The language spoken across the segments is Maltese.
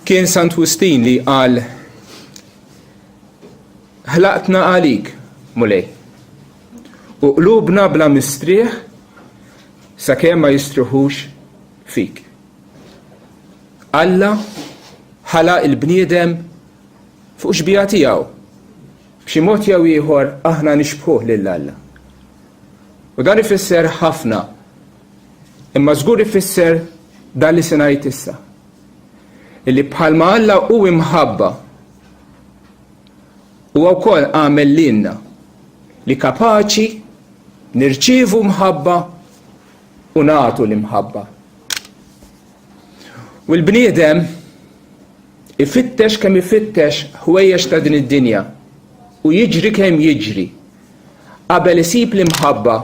Kien Sant Wustin li qal ħlaqtna għalik mulej u qlubna bla mistrieħ sakemm ma jistruħux fik. Alla ħalaq il-bniedem fuq xbija tiegħu. B'xi mod jew ieħor aħna nixbħuh lil Alla. U dan ifisser ħafna. Imma żgur ifisser dan li se ngħid issa. Illi bħalma Alla hu imħabba u wkoll għamel lilna li kapaċi nirċievu mħabba u nagħtu l-imħabba. U l-bniedem ifittex kemm ifittex ħwejjeġ ta' din id-dinja u jiġri kemm jiġri qabel isib l-imħabba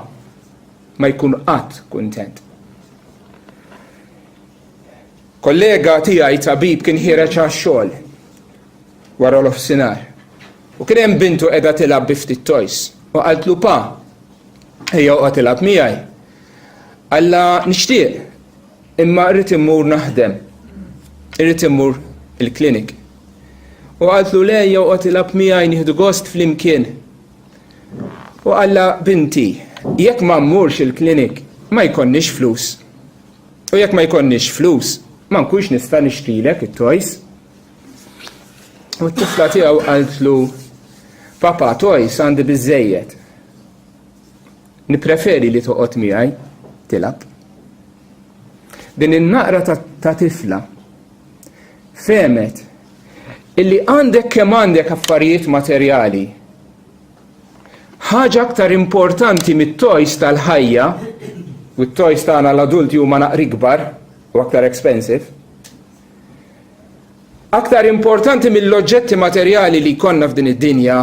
ma jkun qatt kuntent. Kollega tiegħi tabib kien ħireġ għax-xogħol wara l-ofsinhar u kien hemm bintu qiegħda tilgħab bi ftit toys u qaltlu pa ejja oqgħod tilgħab miegħi. Alla nixtieq imma rrid immur naħdem. Irrid immur il-klinik. U qaltlu le ejja oqgħod tilgħab miegħi nieħdu gost flimkien. U Alla binti jekk ma mmurx il-klinik ma jkollniex flus. U jekk ma jkollniex flus ma nkunx nista' nixtrilek it-toys. U t-tifla tiegħu qaltlu papa toys għandi biżżejjed. Nippreferi li toqgħod miegħi tilab. Din in-naqra ta' tifla femet illi għandek kemm għandek affarijiet materjali ħaġa aktar importanti mit-toys tal-ħajja u t-toys tagħna l-adulti huma naqri kbar u aktar expensive. Aktar importanti mill-oġġetti materjali li jkollna f'din id-dinja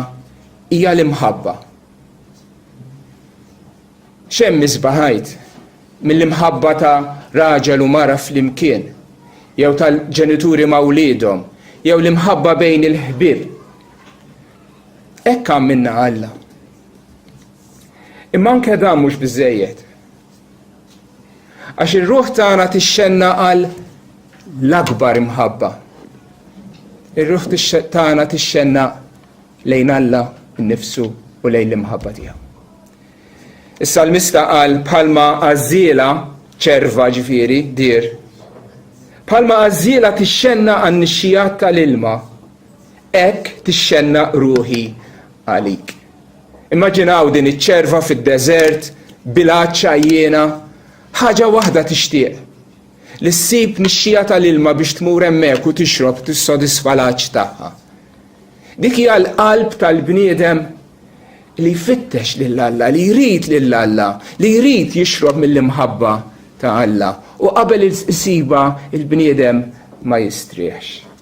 hija l-imħabba. Xemm misbaħajt mill-imħabba ta' raġel u mara flimkien, jew tal-ġenituri ma' wliedhom, jew l-imħabba bejn il-ħbieb. Hekk għamilna Alla. Imma anke dan mhux biżżejjed. Għax ir-ruħ tagħna tixxenna għal l-akbar imħabba. Ir-ruħ tagħna tixxenna lejn Alla nnifsu u lejn l-imħabba tiegħu. Is-salmista qal bħalma għażiela ċerva ġifieri dir. Bħalma għażiela tixxenna għan-nixxijat tal-ilma, hekk tixxenna ruħi għalik. Immaġinaw din iċ-ċerva fid-deżert bilaċċ għajjiena, ħaġa waħda tixtieq li ssib nixxija tal-ilma biex tmur hemmhekk u tixrob tissodisfa l-għaġġ tagħha. Dik hija l-qalb tal-bniedem li jfittex lil Alla, li jrid lil Alla, li jrid jixrob mill-imħabba ta' Alla u qabel isiba il-bniedem ma jistrieħx.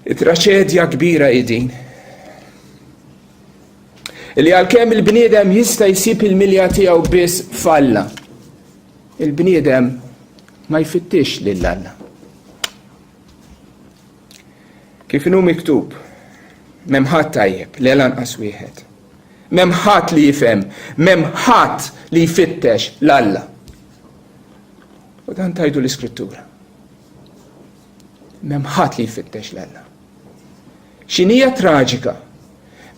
Traċedja kbira din. Li għalkemm il-bniedem jista' jsib il-milja tiegħu biss f'Alla. Il-bniedem ma jfittix lil Alla. Kif inhu miktub, m'hemm ħadd tajjeb li lanqas wieħed. M'hemm ħadd li jifhem, m'hemm ħadd li jfittex l-Alla. U dan tajdu l-Iskrittura. M'hemm ħadd li jfittex l-Alla. X'inhija traġika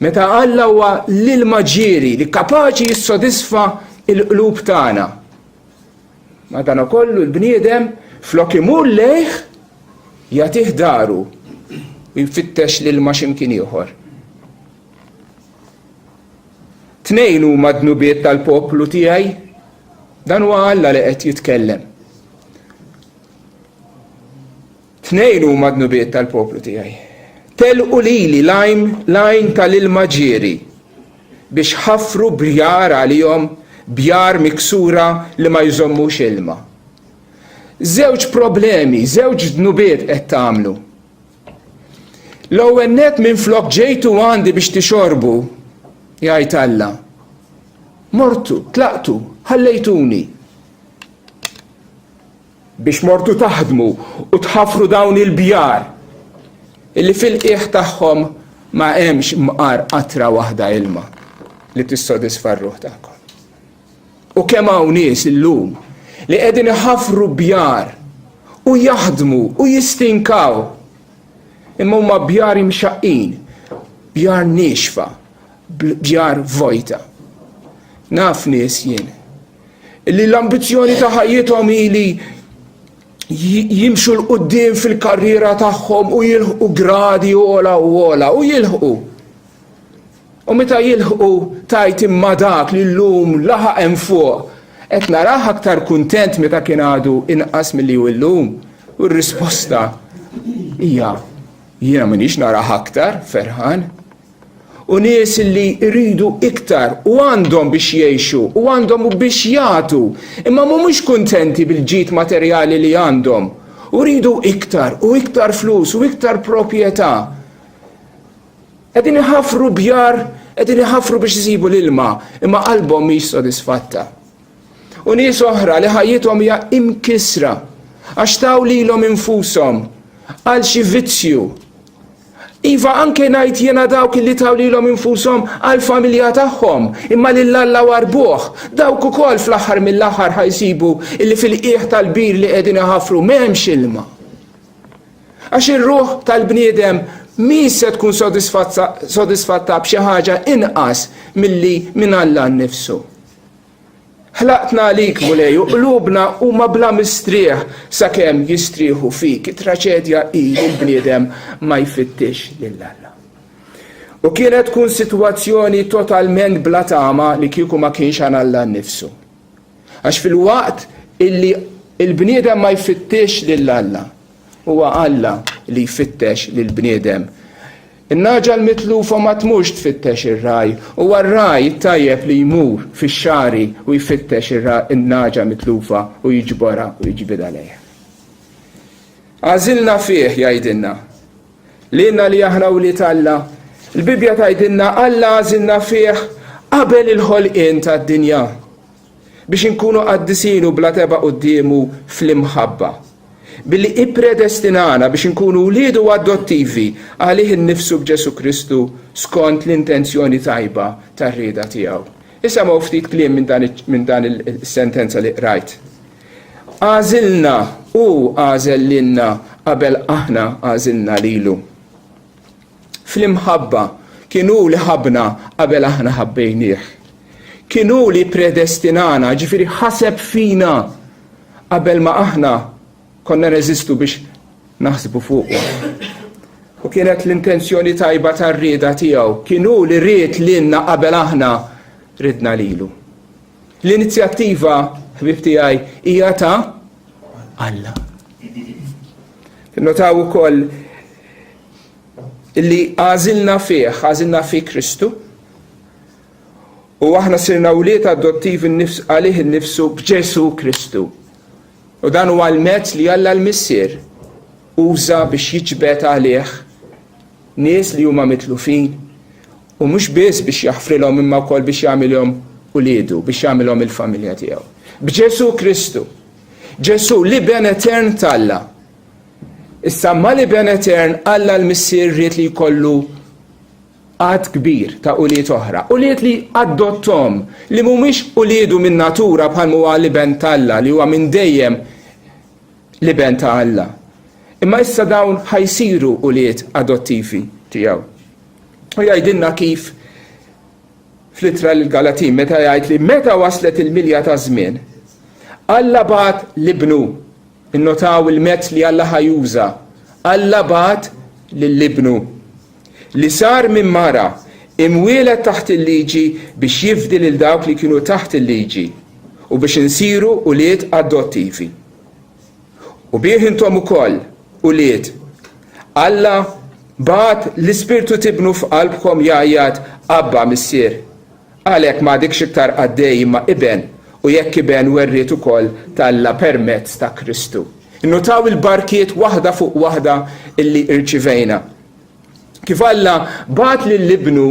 meta Alla huwa l-ilma ġieri li kapaċi jissodisfa l-qlub tagħna. Madankollu l-bniedem flok imur lejh jagħtih daru u jfittex l-ilma x'imkien ieħor. Tnejn huma d-nubiet tal-poplu tiegħi, dan huwa Alla li qed jitkellem. Tnejn huma d-nubiet tal-poplu tiegħi. Telqu lili lajn tal-ilma ġieri biex ħaffru bjar għalihom, bjar miksura li ma jżommux ilma. Żewġ problemi, żewġ dnubiet qed tagħmlu. L-ewwel nett minflok ġejtu għandi biex tixorbu, jgħid Alla. Mortu, tlaqtu, ħallejtuni. Biex mortu taħdmu u tħaffru dawn il-bjar illi fil-qiegħ tagħhom ma hemmx mqar qatra waħda ilma li tissodisfa r-ruħ tagħkom. U kemm hawn nies illum li qegħdin iħaffru bjar u jaħdmu u jistinkaw. Imma huma bjar imxaqqin, bjar nixfa, bjar vojta. Naf nies jien illi l-ambizzjoni ta' ħajjithom ili jimxu l-qudiem fil-karriera tagħhom u jilħqu gradi ola u jilħqu. U meta jilħqu tajt imma dak li llum laħaq hemm fuq, qed narah aktar kuntent meta kien għadu inqas milli hu llum. U r-risposta hija jiena m'iniex narah aktar ferħan. U nies li jridu iktar u għandhom biex jgħixu u għandhom biex jagħtu, imma mhumiex kuntenti bil-ġid materjali li għandhom. U jridu iktar u iktar flus u iktar proprjetà. Qegħdin iħaffru bjar, qegħdin iħaffru biex isibu l-ilma, imma qalbhom mhix sodisfatta. U nies oħra li ħajjithom hija imkisra għax taw lilhom infushom għal xi vizzju. Iva anke ngħid jiena dawk li taw lilhom infushom għal familja tagħhom, imma lil Alla warbuh, dawk ukoll fl-aħħar mill-aħħar ħajsibu illi fil-qiegħ tal-bir li qegħdin iħaffru m'hemmx ilma. Għax ir-ruħ tal-bniedem mhix se tkun sodisfatta b'xi ħaġa inqas milli minn Alla nnifsu. Ħlaqtna għalik mulej u qlubna huma bla mistrieħ sakemm jistrieħu fik. Traċedja hi l-bniedem ma jfittix lil Alla. U kienet tkun sitwazzjoni totalment bla tama li kieku ma kienx għan Alla nnifsu. Għax fil-waqt illi l-bniedem ma jfittix lil Alla, huwa Alla li jfittex lil bniedem. In-naġa l-mitlufa ma tmux tfittex ir-raj, huwa r-raj tajjeb li jmur fix-xari u jfittex in-naġa mitlufa u jiġbora u jiġbid għalejha. Għażilna fih jgħidilna. Lilna li aħna wlied Alla, il-Bibja tgħidilna Alla għażilna fih qabel il-ħolqien tad-dinja biex inkunu qaddisinu bla teba qudiemu fl-imħabba. Billi ippredestinana biex inkunu wliedu adottivi għalih innifsu b'Ġesu Kristu skont l-intenzjoni tajba tar-rieda tiegħu. Issa ma ftit kliem minn dan il-sentenza li qrajt. Għażilna u għażel lilna qabel aħna għażilna lilu. Fl-imħabba kienu li ħabna qabel aħna ħabbejnieh. Kienu li predestinana, ġifieri ħaseb fina qabel ma aħna konna reżistu biex naħsbu fuq. U kienet l-intenzjoni tajba tar-rieda tiegħu, kienu li ried lilna qabel aħna ridna lilu. L-inizjattiva, ħbib tiegħi, hija ta' Alla. Notaw ukoll illi għażilna fi Kristu u aħna sirna wlied adottivi għalih innifsu b'Ġesu Kristu. U dan huwa l-mezz li Alla l-Missier uża biex jiġbed għalih nies li huma mitlufin u mhux biss biex jaħfrilhom imma wkoll biex jagħmilhom uliedu, biex jagħmilhom il-familja tiegħu. B'Ġesu Kristu. Ġesu li ben etern t'Alla. Issa ma li ben etern Alla l-Missier ried li jkollu għad kbir ta' ulied oħra. Ulied li adottom li mhumiex uliedu minn natura bħal huwa li ben t'Alla li huwa minn dejjem li ben ta' Alla. Imma issa dawn ħajsiru ulied adottivi tiegħu. U jgħidilna kif fl-ittra l-Galatin meta jgħid li meta waslet il-milja ta' żmien Alla bagħat l-ibnu. Innotaw il-mezz li Alla ħajuża. Alla bagħat lill-ibnu li sar minn mara imwielet taħt il-liġi biex jifdi lil dawk li kienu taħt il-liġi u biex insiru ulied adottivi. U bih intom ukoll ulied. Alla bagħat l-Ispirtu tibnu f'qalbkom jgħajjad Abba Missier. Għalhekk m'għadikx iktar għaddej imma iben u jekk iben werriet ukoll t'Alla permezz ta' Kristu. Innotaw il-barkiet waħda fuq waħda illi irċivejna. Kif Alla bagħat lill-ibnu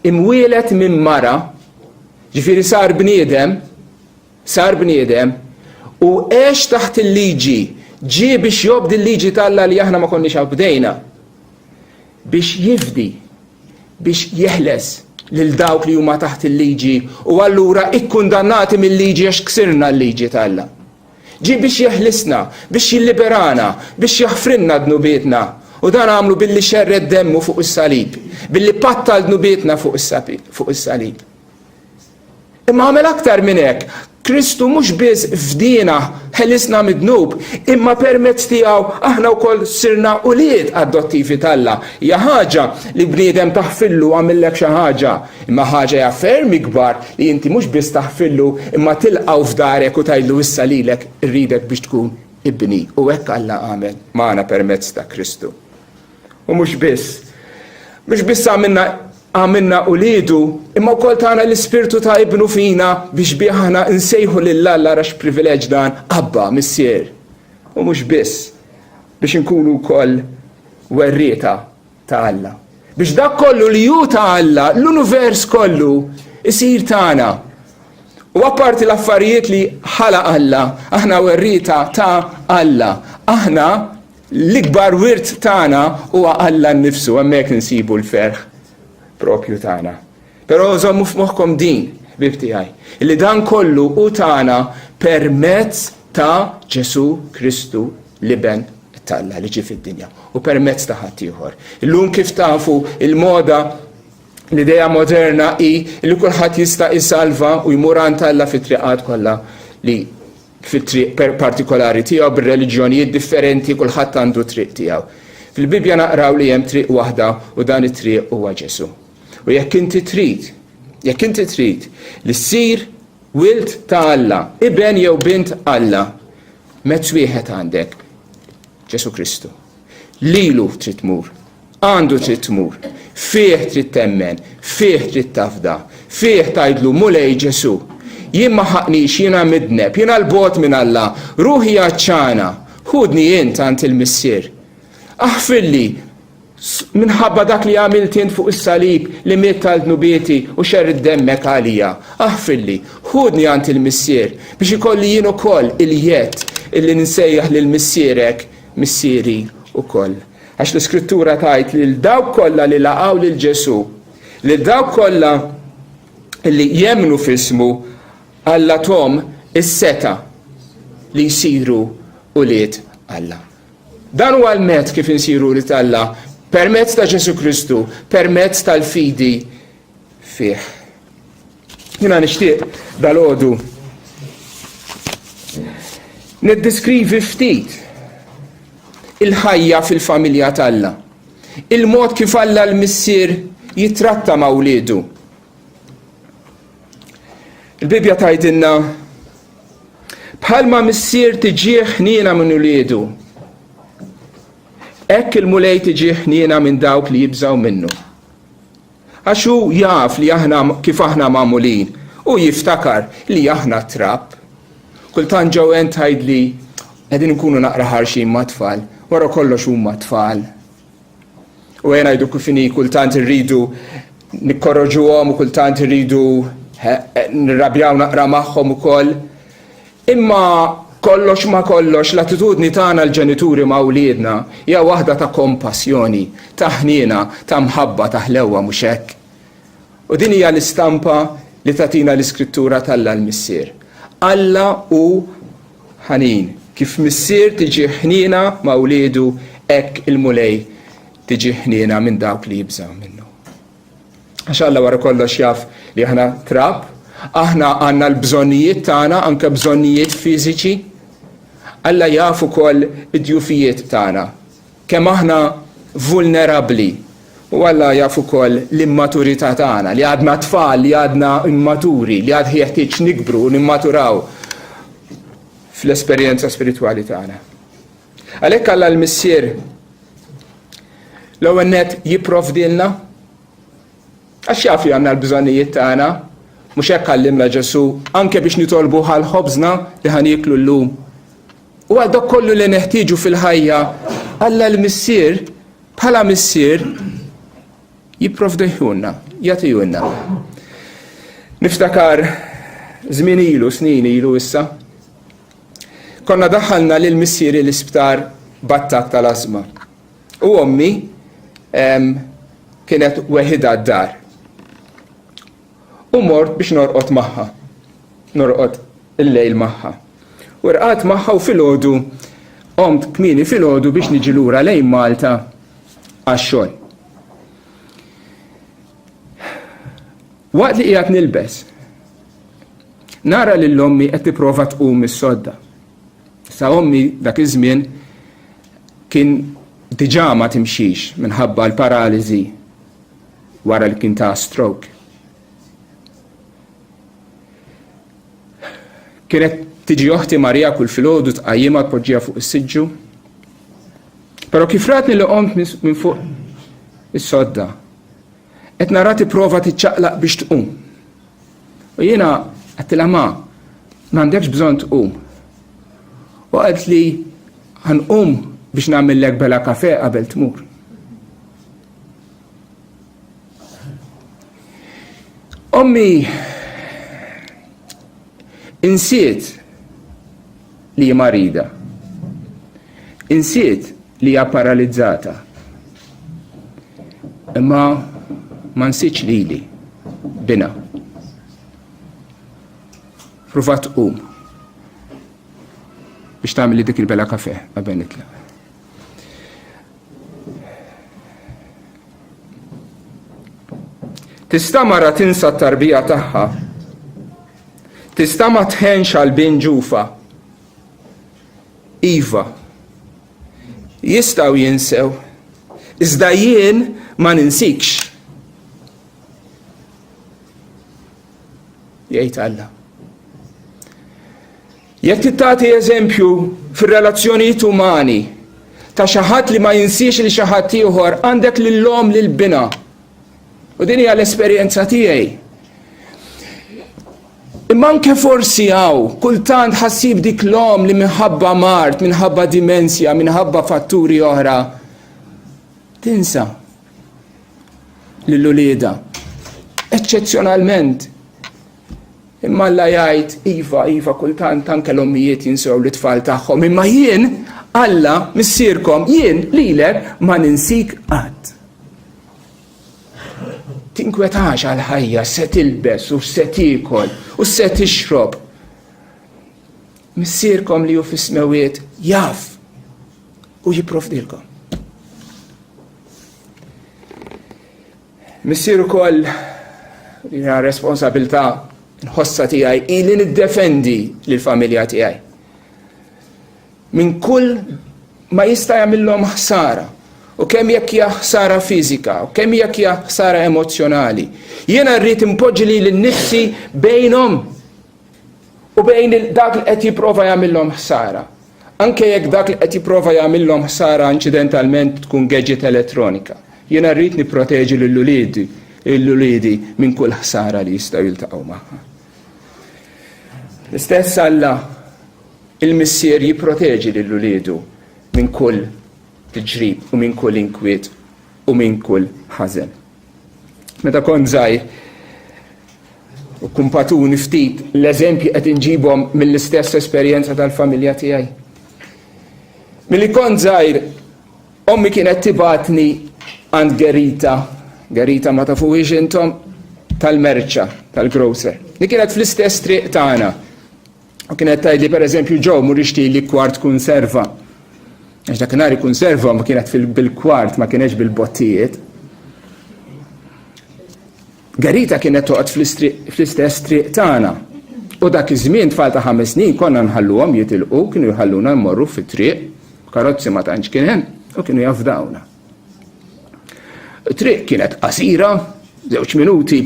imwielet minn mara, ġifieri sar bniedem u għex taħt il-liġi, ġie biex jobdi l-liġi t'Alla li aħna ma konniex bdejna, biex jifdi, biex jeħles lil dawk li huma taħt il-liġi u allura ikkundannati mill-liġi għax ksirna l-liġi t'Alla. ġi biex jeħlisna, biex jilliberana, biex jaħfrinna dnubietna. U dan għamlu billi xerred demmu fuq is-salib, billi pattal dnubietna fuq is-salib. Imma għamel aktar minn hekk. Kristu mhux biss fdina ħelisna mid-dnub, imma permezz tiegħu aħna wkoll sirna ulied adottivi tal-Alla. Hija ħaġa li bniedem taħfillu għamillek xi ħaġa, imma ħaġa hija ferm ikbar li inti mhux biss taħfillu imma tilqgħu f'darek u tgħidlu issa lilek irridek biex tkun ibni. U hekk Alla għamel magħna permezz ta' Kristu. U mhux biss għamilna uliedu, imma wkoll tagħna l-Ispirtu ta' Ibnu fina biex bih aħna nsejħu lill-Alla rax privileġġ dan Abba, Missier. U mhux biss biex inkunu wkoll werrieta ta' Alla. Biex dak kollu li hu ta' Alla, l-univers kollu isir tagħna. U apparti l-affarijiet li ħalaq Alla, aħna werrieta ta' Alla. Aħna l-ikbar wirt tagħna huwa Alla nnifsu, hemmhekk insibu l-ferħ propju tagħna. Però żommu f'moħħkom din, bib tiegħi, li dan kollu hu tagħna permezz ta' Ġesu Kristu li ben tal-Alla li ġie fid-dinja u permezz ta' ħadd ieħor. Illum kif tafu il-moda l-idea moderna hi li kulħadd jista' jsalva u jmur għand Alla fit-triqat kollha li fit-triq partikolari tiegħu bir-reliġjonijiet differenti kulħadd għandu triq tiegħu. Fil-Bibja naqraw li hemm triq waħda u dan it-triq huwa Ġesu. U jekk inti trid li ssir wild ta' Alla, iben jew bint Alla, mezz wieħed għandek Ġesu Kristu. Lilu trid tmur, għandu trid tmur, fih trid temmen, fih trid tafda, fih tgħidlu mulej Ġesu. Jien ma ħaqnix, jiena midneb, jiena l-bot minn Alla, ruħi għaċċana, ħudni int għand il-Missier. Aħfilli minħabba dak li għamilt int fuq is-salib li miet tal-dnubieti u xerrid demmek għalija. Aħfilli, ħudni għand il-Missier biex ikolli jien ukoll il-jett illi nsejjaħ lil missierek missieri ukoll. Għax l-Iskrittura tgħid lil dawk kollha li laqgħu lil Ġesu, lil dawk kollha li jemmnu f'ismu Alla tom is-seta li jsiru ulied Alla. Dan huwa l-mezz kif insiru ulied Alla, permezz ta' Ġesu Kristu, permezz tal-fidi fih. Jiena nixtieq dal-għodu niddeskrivi ftit il-ħajja fil-familja tal-Alla, il-mod kif Alla l-Missier jitratta ma' wliedu. Il-Bibja tgħidilna bħalma Missier tiġih ħniena minn uliedu, hekk il-mulej tiġih ħniena minn dawk li jibżgħu minnu. Għax hu jaf li aħna kif aħna magħmulin u jiftakar li aħna trab. Kultant ġew hemm tgħidli qegħdin nkunu naqra ħarxin ma' tfal, wara kollox huma tfal. U jien ngħidu kif inhi kultant irridu nikkorroġuhom u kultant irridu nirrabjaw naqra magħhom ukoll. Imma kollox ma kollox l-attitudni tagħna l-ġenituri ma' wliedna hija waħda ta' kompassjoni, ta' ħniena, ta' mħabba, ta' ħlewwa mhux hekk. U din hija l-istampa li tagħtina l-Iskrittura tal-Alla l-Missier. Alla hu ħanin, kif Missier tiġi ħniena ma' wliedu hekk il-mulej tiġi ħniena minn dawk li jibżgħu minnu. Għax Alla wara kollox jaf li aħna trab, aħna għandna l-bżonnijiet tagħna, anke bżonnijiet fiżiċi. Alla jaf ukoll id-djufijiet tagħna, kemm aħna vulnerabbli. U Alla jaf ukoll l-immaturità tagħna, li għadna tfal, li għadna immaturi, li għad jeħtieġ nikbru u nimmaturaw fl-esperjenza spiritwali tagħna. Għalhekk Alla l-Missier l-ewwel nett jipprovdilna għax jaf li għandna l-bżonnijiet tagħna, mhux hekk għallimna Ġesu anke biex nitolbu għal ħobżna li ħaniklu llum. U għal dak kollu li neħtieġu fil-ħajja, Alla l-Missier bħala Missier jipprovdihunna, jagħtihunna. Niftakar żmien ilu, snin ilu issa, konna daħħalna lil Missieri l-isptar b'attakk tal-asma. U ommi kienet weħida d-dar. U mort biex norqod magħha, norqod il-lejl magħha. U rqat magħha u filgħodu qomt kmieni filgħodu biex niġi lura lejn Malta għax-xogħol. Waqt li qiegħed nilbes, nara li l-ommi qed tipprova tqum mis-sodda. Sa ommi dak iż-żmien kien diġà ma timxix minħabba l-paraliżi wara li kien ta' stroke. Kienet tiġi oħti Marija kull filgħodu tqajjimha tpoġġiha fuq is-siġġu. Però kif ratni li qomt minn fuq is-sodda, qed nara tipprova tiċċaqlaq biex tqum. U jiena għattilha m'għandekx bżonn tqum. U qalt li ħanqum biex nagħmellek bela kafè qabel tmur. Ommi insiet li hija marida. Insiet li hija paralizzata. Imma ma nsitx lili bina. Pruvat tqum biex tagħmel li dik il-bela kafè qabel nitlaq. Tista' mara tinsa t-tarbija tagħha. Tista' ma tħenx għal bin ġufa. Iva. Jistgħu jinsew. Iżda jien ma ninsikx. Jgħid Alla. Jekk titagħti eżempju fir-relazzjonijiet umani ta' xi ħadd li ma jinsiex li xi ħadd ieħor għandek lil-lom lil-bina. U din hija l-esperjenza tiegħi. Imma anke forsi hawn kultant ħassib dik l-om li minħabba mart, minħabba dimensja, minħabba fatturi oħra tinsa lill-ulieda. Eċċezzjonalment. Imma Alla jgħid iva kultant anke l-ommijiet jinsew l-tfal tagħhom. Imma jien Alla missierkom jien lilek ma ninsik qatt. Tinkwetax għal-ħajja se tilbes u se tiekol u se tixrob. Missierkom li hu fis-smewiet jaf u jipprovdilkom. Missier ukoll hija responsabilità nħossa tiegħi ili niddefendi lill-familja tiegħi. Min kull ma jista' jagħmilhom ħsara. U kemm jekk hija ħsara fiżika, u kemm jekk hija ħsara emozjonali. Jiena rrid impoġġi li l-nifsi bejnhom u bejn dak li qed jipprova jagħmilhom ħsara. Anke jekk dak li qed jipprova jagħmilhom ħsara inċidentalment tkun gadget elettronika. Jiena rrid nipproteġi lill-uliedi minn kull ħsara li jistgħu jiltaqgħu magħha. L-istess Alla il-missier jipproteġi lill-uliedu minn kull tiġrib u minn kull inkwiet u minn kull ħażen. Meta kont żgħir u kumpatuni ftit l-eżempji qed inġibhom mill-istess esperjenza tal-familja tiegħi. Milli kont żgħir ommi kienet tibatni għand Gerita ma tafuhiex intom tal-merċa tal-grocer. Li kienet fl-istess triq tagħna. U kienet tgħidli pereżempju ġew mur ixtieqli kwart kunserva. Għax dakinhar kunserva ma kienet bil-kwart ma kienx bil-bottijiet. Gerita kienet toqgħod fl-istess triq tagħna. U dak iż-żmien tfal ta' 5 snin konna nħalluhom jitilqu, kienu jħalluna mmorru fit-triq, karozzi ma tantx kien hemm u kienu jafdawna. Triq kienet qasira, 2 minuti,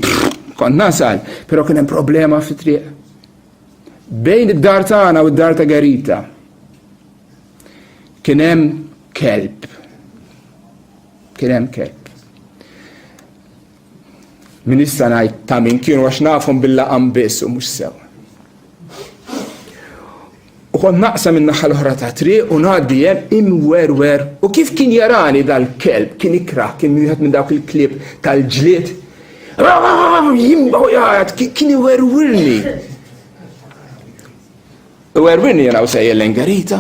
kont nasal, però kien hemm problema fit-triq. Bejn id-dar tagħna u d-dar ta' Gerita kien hemm kelb. Min issa ngħid ta' min kienu għax nafhom bil-laqam biss u mhux sew. U kont naqsa minn naħa l-oħra ta' triq u ngħaddi hemm imwerwer u kif kien jarani dal-kelb kien ikrah kien wieħed minn dawk il-klieb tal-ġlied. Kien iwerwirni. Werwirni jena u sejjel l-Gerita.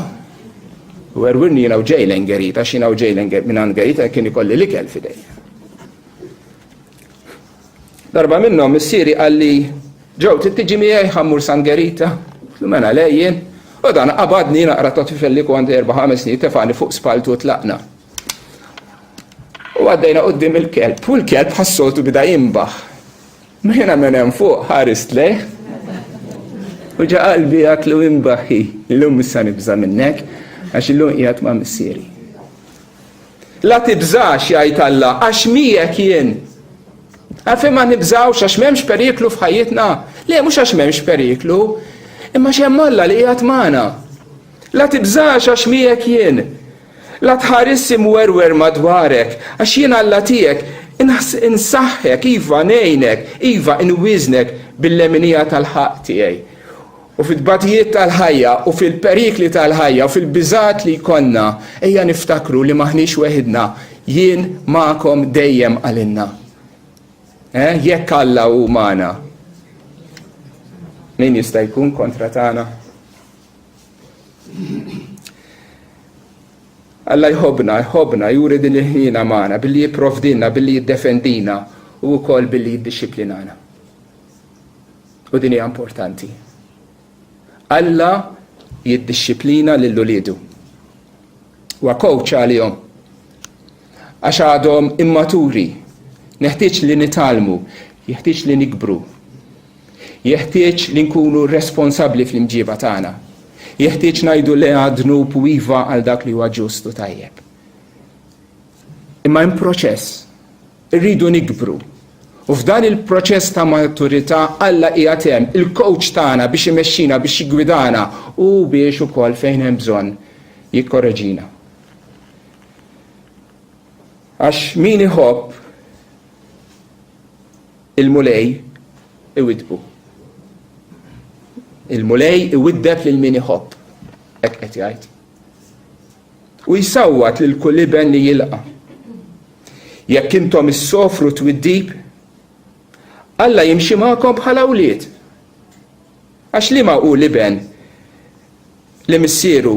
Werwirni jena u ġej l-Gerita, xina u ġej minn Gerita kien ikolli l-ikel fidej. Darba minnhom missieri qalli ġew tittiġi miegħi ħammur San Gerita, mela lejjien, U dan qabadni naqra ta' tifel li kont 4-5 snin tefani fuq spaltu tlaqna. U għaddejna qoddim il-kelb, u l-kelb ħassoltu bida jimbaħ. Ma jiena minn hemm fuq ħarist lejh. U ġa qalbi għatlu imbaħi, l-lum issa nibża minnek, għax il-lum qiegħed ma' missieri. La tibżax jgħid Alla, għax miegħek jien. Għalfejn ma nibżawx għax m'hemmx periklu f'ħajjitna. Le mhux għax m'hemmx periklu, imma x'hemm Alla li qiegħed magħna. La tibżax għax miegħek jien. La tħarissi mwerwer madwarek, għax jien Alla tiegħek insaħħek, iva ngħinek, iva inwiżnek bil-leminija tal-ħaq tiegħi. U fil-batijiet tal-ħajja, u fil-perikli tal-ħajja, u fil-biżat li jkollna, ejja niftakru li maħniex weħidna, jien magħkom dejjem għalinna. Jekk Alla hu magħna. Min jista' jkun kontra tagħna? Alla jħobbna, juri din il-ħina magħna, billi jipprovdilna, billi jiddefendina, u wkoll billi jiddixxiplinana. U din hija importanti. Alla jiddixxiplina lill-uliedu. Huwa coach għalihom. Għax għadhom immaturi, neħtieġ li nitalmu, jeħtieġ li nikbru, jeħtieġ li nkunu responsabbli fl-imġiba tagħna. Jeħtieġ ngħidu le għadnu iva għal dak li huwa ġustu tajjeb. Imma hemm proċess, irridu nikbru. U f'dan il-proċess ta' maturità Alla qiegħed hemm il-coach tagħna biex imexxina, biex jiggwidana u biex ukoll fejn hemm bżonn jikkorreġina. Għax min iħobb il-mulej iwidbu. Il-mulej iwiddeb lil min iħobb. Hekk qed jgħid. U jsawwat lil kull iben li jilqa'. Jekk intom issofru twiddib, Alla jimxi magħkom bħala wlied. Għax li ma hu liben li missieru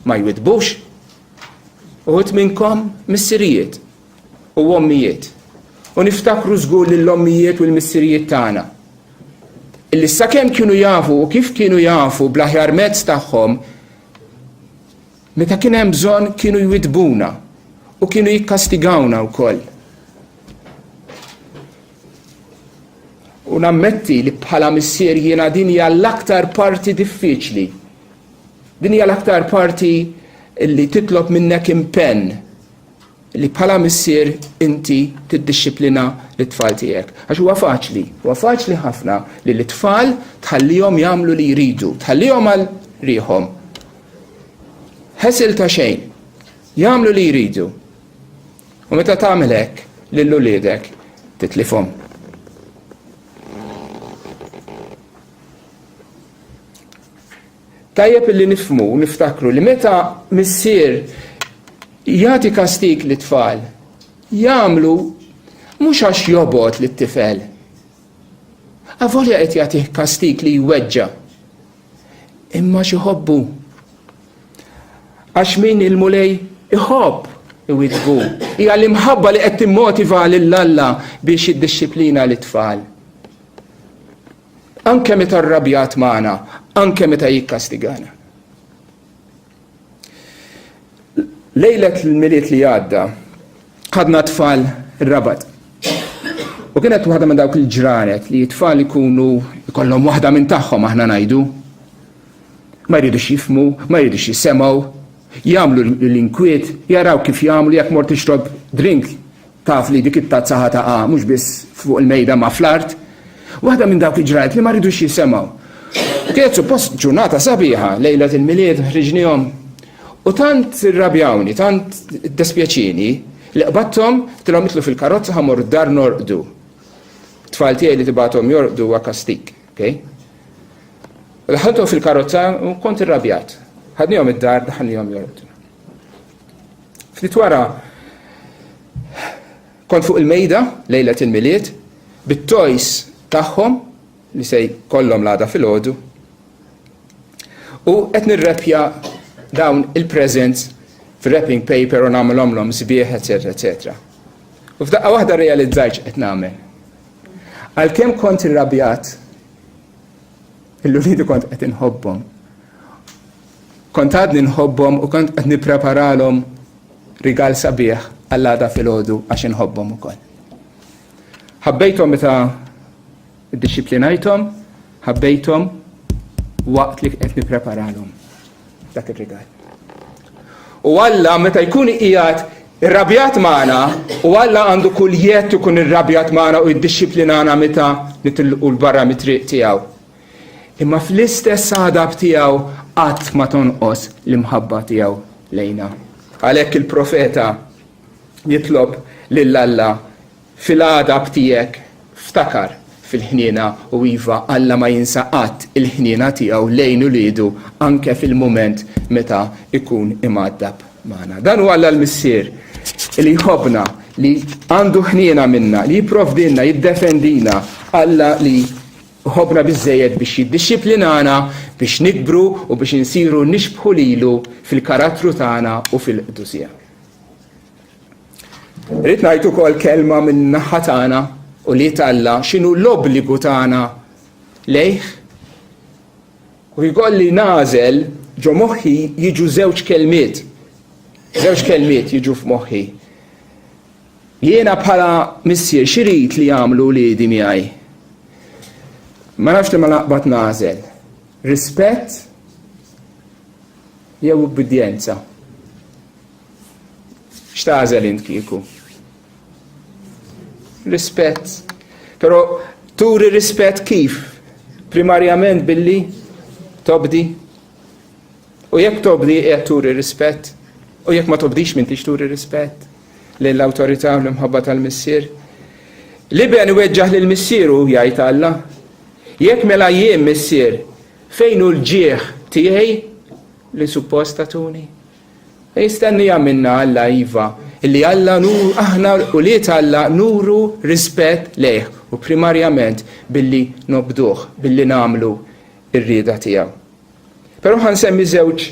ma jwidbux. Uħud minnkom missirijiet u ommijiet. U niftakru żgur lill-ommijiet u l-missirijiet tagħna. Illi sakemm kienu jafu u kif kienu jafu bl-aħjar mezz tagħhom, meta kien hemm bżonn kienu jwidbuna u kienu jikkastigawna wkoll. U nammetti li bħala missier jiena din hija l-aktar parti diffiċli. Din hija l-aktar parti li titlob minnek impenn li bħala missier inti tiddixxiplina l-tfal tiegħek. Għax huwa faċli ħafna li l-tfal tħallihom jagħmlu li jridu, tħallihom għal rieħhom. Ħesil ta' xejn, jagħmlu li jridu. U meta tagħmel hekk lil uliedek titlifhom. Tajjeb li nifhmu u niftakru li meta missier jagħti kastik lit tfal jagħmlu mhux għax jobgħod lit-tifel. Avolja qed jagħtih kastik li jweġġa' imma xi ħobbu. Għax min il-mulej iħobb iwidbu. Hija l-imħabba li qed timmotiva lil Alla biex jiddixxiplina lit-tfal. Anke meta rrabjat magħna, anke meta jikkastigana. Lejlet l-miliet li għadda, ħadna tfal ir-Rabat. U kienet waħda minn dawk il-ġranet li tfal ikunu jkollhom waħda minn tagħhom aħna ngħidu. Ma jridux jifhmu, ma jridux jisemgħu, jagħmlu l-inkwiet, jaraw kif jagħmlu jekk mort tixrob drink taf li dik it-tazza ħataqa' mhux biss fuq il-mejda ma' fl-art. Waħda minn dawk il-ġranet li ma rridux jisemgħu. Kienet suppost ġurnata sabiħa lejlet il-miliet ħriġnihom. U tant irrabjawni, tant despjaċini li qbadthom tilhom itlu fil-karozza ħamor dar norqdu. Tfal tiegħi li tibgħathom jorqdu huwa kastik, okay? Daħalthom fil-karozza u kont irrabjat. Ħadnihom id-dar, daħalnihom jorqdu. Ftit wara kont fuq il-mejda lejlet il-miliet bit-tojs tagħhom li se jkollhom l-għada filgħodu u qed nirreppja dawn il-presents fir-wrapping paper u nagħmelhomlhom sbieħ, etc. U f'daqqa waħda realizzajt qed nagħmel. Għalkemm kont irrabjat, il-uliedi kont qed inħobbhom kont għadni nħobbhom u kont qed nippreparalhom rigal sabiħ għall-għada filgħodu għax inħobbhom ukoll. Ħabbejthom meta iddixxiplinajthom, ħabbejthom waqt li qed nippreparalhom dak ir-rigal. U Alla meta jkun qiegħed irrabjat magħna u Alla għandu kull jett ikun irrabjat magħna u jiddixxiplinana meta nitilqu l-barra mit-triq tiegħu. Imma fl-istess għadab tiegħu qatt ma tonqos l-imħabba tiegħu lejna. Għalhekk il-profeta jitlob lil Alla fil-għadab tiegħek ftakar fil-ħniena u iva Alla ma jinsa qatt il-ħniena tiegħu lejn uliedu anke fil-mument meta ikun imaddab magħna. Dan huwa Alla l-missier li jħobbna, li għandu ħniena minna, li jipprovdilna, jiddefendina, Alla li ħobna biżżejjed biex jiddixxiplinana biex nikbru u biex insiru nixbħu lilu fil-karattru tagħna u fil-qdusija. Rrid ngħid ukoll kelma minn naħa tagħna u li Alla x'inhu l-obbligu tagħna lejh. U jkolli nażel ġo moħħi jiġu żewġ kelmiet jiġu f'moħħi. Jiena bħala missier x'irid li jagħmlu wliedi miegħi. Ma nafx li ma naqbad nażel. Rispett jew ubbidjenza. X'tażel int kieku? Rispett. Però turi rispett kif? Primarjament billi tobdi. U jekk tobdi qed turi rispett. U jekk ma tobdix m'intix turi rispett lill-awtorità u l-imħabba tal-missier. Liben iweġġaħ lill-missieru jgħid Alla. Jekk mela jien missier fejn hu l-ġieħ tiegħi li suppost tatuni. Jistenni minna Alla iva illi Alla nur aħna u liet Alla nuru rispett lejh u primarjament billi nobduh, billi nagħmlu ir-rieda tiegħu. Però ħansemmi żewġ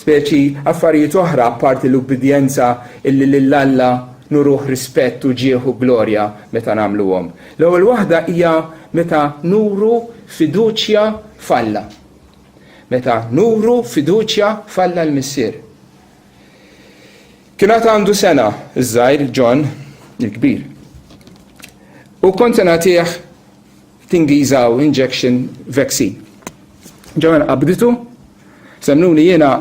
speċi affarijiet oħra apparti l-ubbidjenza illi lil Alla nuruh rispett u ġieħu glorja meta nagħmluhom. L-ewwel waħda hija meta nuru fiduċja falla. Meta nuru fiduċja falla l-missier. Kienet għandu sena iż-żgħir John il-kbir. U kont nagħtih tingiżaw injection vaccine. Ġew qabditu, semmnuni jiena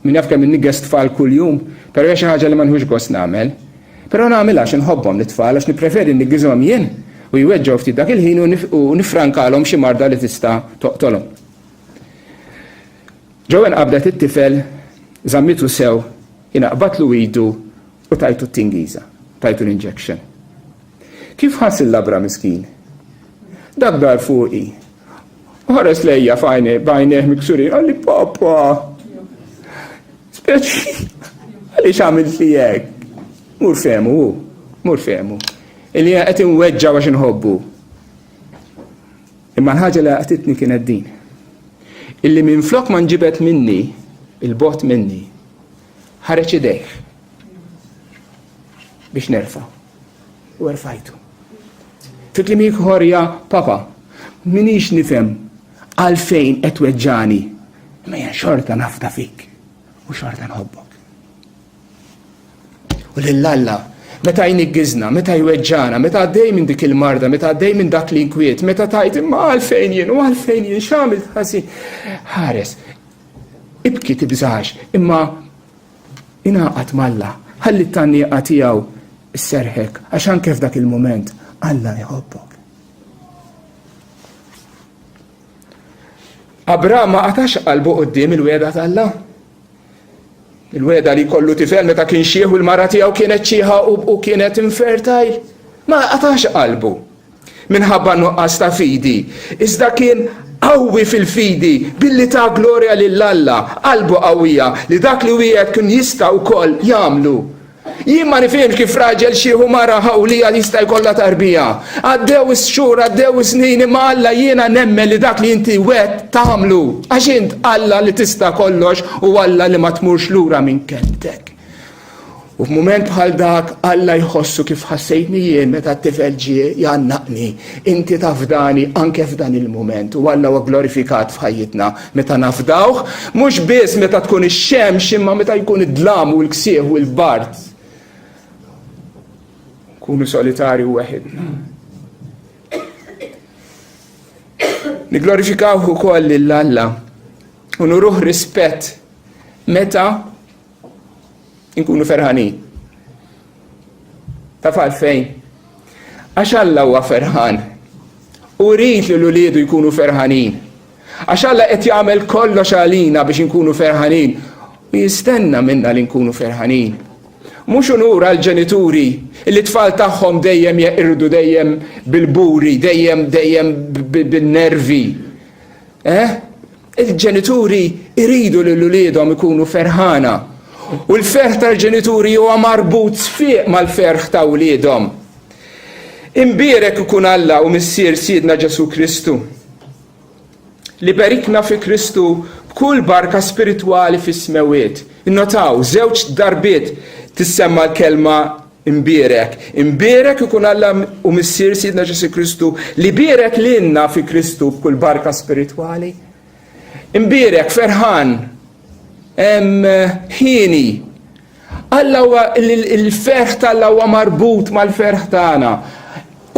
min jaf kemm innigges tfal kuljum, però hija xi ħaġa li ma nħux gost nagħmel. Però nagħmilha għax inħobbhom l-tfal għax nippreferi niggiżhom jien u jweġġgħu ftit dak il-ħin u nifrankalhom xi marda li tista' toqtolhom. Ġew qabdet it-tifel, żammitu sew, inaqbadlu idu u tajtu t-tingiża, tajtu l-injection. Kif ħass il-labra miskin? Dak dar fuqi. Ħares lejja bajnejh miksurin, għalli papa. Speċi, għaliex għamilt li hekk. Mur fehmu. Illi qed inweġġa għax inħobbu. Imma l-ħaġa li qatitni kienet din. Illi minflok ma nġibet minni, il-bot minni, ħareġ idejh biex nerfa' u rfajtu. Fi kliem ieħor ja papa, minix nifhem għalfejn qed weġġani, imma jien xorta nafta fik u xorta nħobbok. U lill-Alla, meta jniggizna, meta jweġġana, meta għaddej minn dik il-marda, meta għaddej minn dak li nkwiet, meta tajt imma għalfejn jien, x'għamil ħasin. Ħares, ibki tibżax, imma ingħaqad malla, ħalli t-tannieqa tiegħu isserħek, għax anke f'dak il-mument Alla jħobbok. Abraham ma qatax qalbu quddiem il-weda tal-Alla. Il-weda li kollu tifel meta kien xieħu l-mara tiegħu kienet xieħa u kienet infertile. Ma qatax qalbu minħabba nuqqas ta' fidi. Iżda kien qawwi fil-fidi billi ta' glorja lill-Alla, qalbu qawwija li dak li wieħed kien jista' wkoll jagħmlu. Jien ma nifhimx kif raġel xieħu mara ħawlija li jista' jkollha tarbija. Għaddew is-xhur, għaddew is-snin imma Alla jiena nemmen li dak li inti wet tagħmlu. Għax int Alla li tista' kollox u Alla li ma tmurx lura minn keltek. U f'mument bħal dak Alla jħossu kif ħassejtni jien meta t-tifel ġie jannaqni. Inti tafdani anke f'dan il-mument. U Alla huwa glorifikat f'ħajjitna meta nafdawh, mhux biss meta tkun ix-xemx imma meta jkun id-dlam u l-ksieħ u l-bart. Kunu solitari weħidna. Niglorifikawh ukoll lil Alla u nuruh rispett meta inkunu ferħanin. Taf għalfejn? Għax Alla huwa ferħan. U rrid li l-uliedu jkunu ferħanin. Għax Alla qed jagħmel kollox għalina biex inkunu ferħanin. U jistenna minna li nkunu ferħanin. Mhux unur għall-ġenituri li tfal tagħhom dejjem jeqirdu dejjem bil-buri, dejjem bin-nervi. Il-ġenituri iridu li l-uliedhom ikunu ferħana. U l-ferħ tal-ġenituri huwa marbut sfiq mal-ferħ ta' uliedhom. Imbierek ikun Alla u missier Siedna Ġesu Kristu li barikna fi Kristu b'kull barka spiritwali fis-smewiet. Innotaw, żewġ darbiet tissemma l-kelma imbierek. Imbierek ikun Alla u missier Siedna Ġesu Kristu li bierek lilna fi Kristu b'kull barka spiritwali. Imbierek ferħan. Ħini. Alla huwa il-ferħ tal-Alla huwa marbut mal-ferħ tagħna.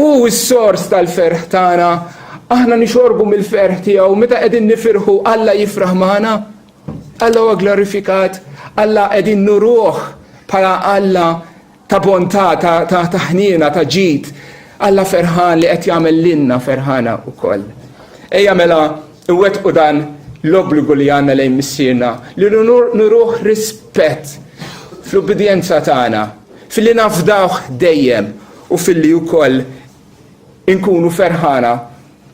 U s-sors tal-ferħ tagħna aħna nixorbu mill-ferħ tiegħu meta qegħdin nifirħu Alla jifraħ magħna. Alla huwa glorifikat, Alla qegħdin nuruh bħala Alla ta' bontà, ta' ħniena, ta' ġid. Alla ferħan li qed jagħmel lilna ferħana wkoll. Ejja mela iwettqu dan l-obbligu li għandna lejn missierna li nuruh rispett fl-ubidjenza tagħna, fil-li nafdawh dejjem u fil-li wkoll inkunu ferħana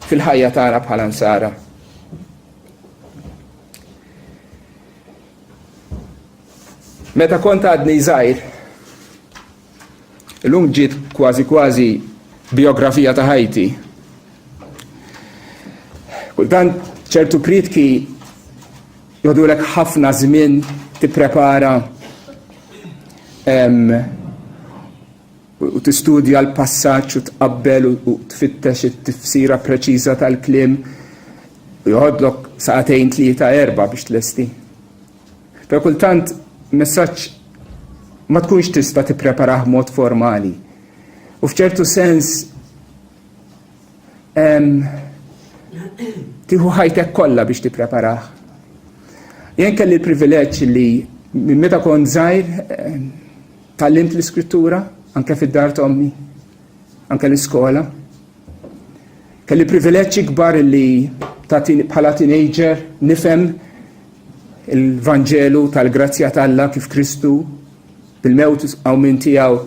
fil-ħajja tagħna bħala nsara. Meta kont għadni żgħir, illum ġiet kważi biografija ta' ħajti. Kultant ċertu pritki jgħodulek ħafna żmien tipprepara u tistudja l-passaġġ u tqabbel u tfittex it-tifsira preċiża tal-kliem u jgħodlok saqatejn 3-4 biex tlesti. Però kultant messaġġ ma tkunx tista' tippreparah b'mod formali. U f'ċertu sens tieħu ħajtek kollha biex tippreparah. Jien kelli l-privileġġ li minn meta kont żgħir tallimt l-iskrittura anke fid-dar ta' ommi, anke l-iskola. Kelli privileġġi kbar li bħala teenager nifhem il-Vanġelu tal-grazzja tal-Alla kif Kristu bil-mewt aw minn tiegħu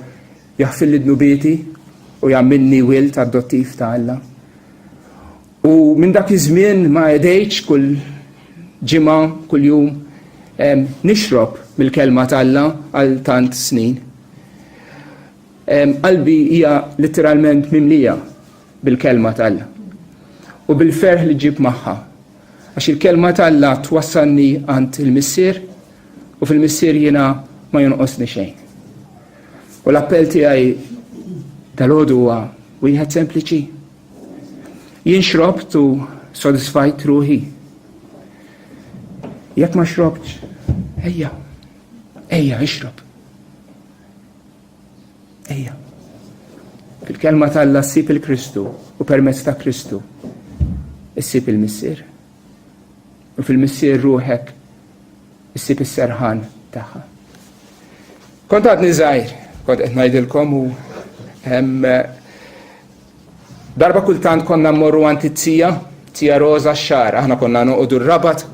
jaħfilli d-nubieti u jagħmilni wild adottiv ta' Alla. U minn dak iż-żmien ma għedejtx kull ġimgħa, kull jum nixrob mill-kelma ta' Alla għal tant snin. Qalbi hija letteralment mimlija bil-kelma ta' Alla u bil-ferħ li ġib magħha. Għax il-kelma ta' Alla twassalni għand il-missier u fil-missier jiena ma jonqosni xejn. U l-appell tiegħi tal-għodu huwa wieħed sempliċi. Jien xrobt u sodisfajt ruħi. Jekk ma xrobtx, ejja, ixrob. Ejja. Fil-kelma ta' Alla ssib il-Kristu u permezz ta' Kristu issib il-missier. U fil-missier ruħek issib is-serħan tagħha. Kont għadni żgħir, kont qed ngħidilkom u darba kultant konna mmorru għand it-tija Rosa x-xar, aħna konna noqogħdu r-Rabat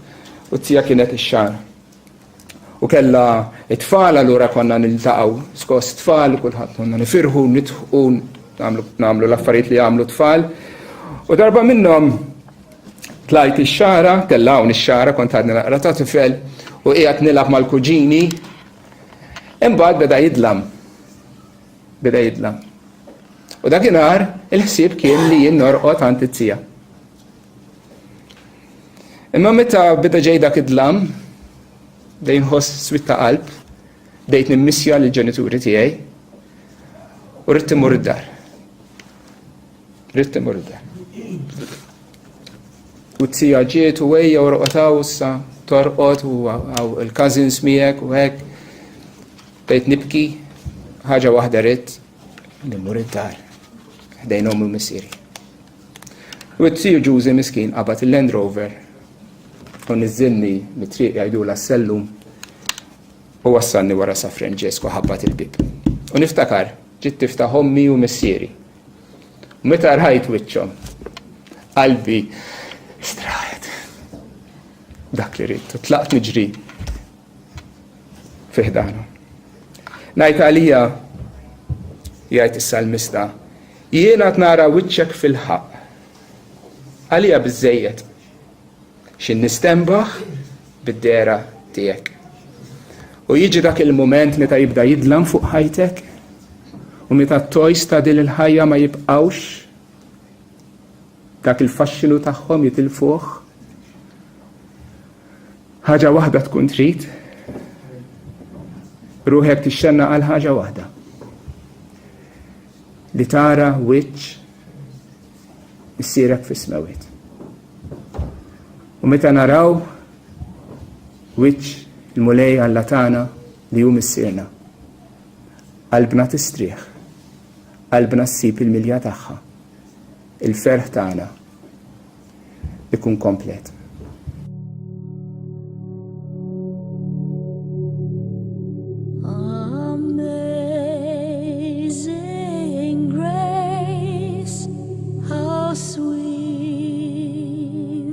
u t-tija kienet ix-xar. U kellha it-tfal allura konna niltaqgħu skos tfal, kulħadd konna nifirħu, nidħu, nagħmlu l-affarijiet li jagħmlu tfal. U darba minnhom tlajt ix-xara, kellha hawn ix-xara kont għadni naqra ta' tifel u qiegħed nilgħab mal-kuġini. Imbagħad beda jidlam. U dakinhar il-ħsieb kien li jien norqod għand it-tija. Imma meta beda ġej dak id-dlam, dejn ħoss swit ta' qalb, bdejt nimmissja lill-ġenituri tiegħi u rrid imur id-dar. Rrid imur id-dar. U t-tija ġiet u ejja u roqotaw issa torqod u il-cousins miegħek u hekk. Bdejt nibki, ħaġa waħda rrid li mmur id-dar. Ħdejn ommi u missieri. U t-tiju Ġużi miskin qabad il-Land Rover u niżilni mit-triq jgħidula s-sellum u wassalni wara Sa Francesco ħabbat il-bib. U niftakar, ġiet tiftaħ ommi u missieri. U meta rħajt wiċċhom, qalbi straħet. Dak li rrid, u tlaqt niġri fi ħdanu. Ngħid għalija jgħid is-salmista, jiena nara wiċċek fil-ħaq. Għalija biżżejjed x'in nistembaħ bid-dera tiegħek. U jiġi dak il-moment meta jibda jidlam fuq ħajtek u meta t-tojs ta' din il-ħajja ma jibqgħux dak il-faxxinu tagħhom jitilfuh. Ħaġa waħda tkun trid, ruħek tixxenna għal ħaġa waħda. Li tara wiċċ issierek fis-smewit. U meta naraw wiċċ il-mulej Alla tagħna li hu missierna, qalbna tistrieħ, qalbna ssib il-milja tagħha, il-ferħ tagħna ikun komplet. Amazing grace, how sweet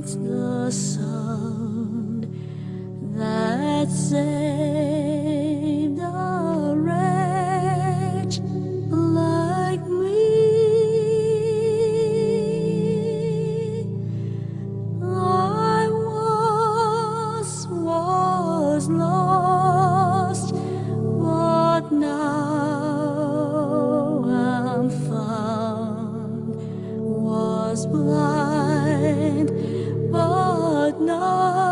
the sound that saved a wretch like me. I once was lost, but now I'm found. Was blind, but now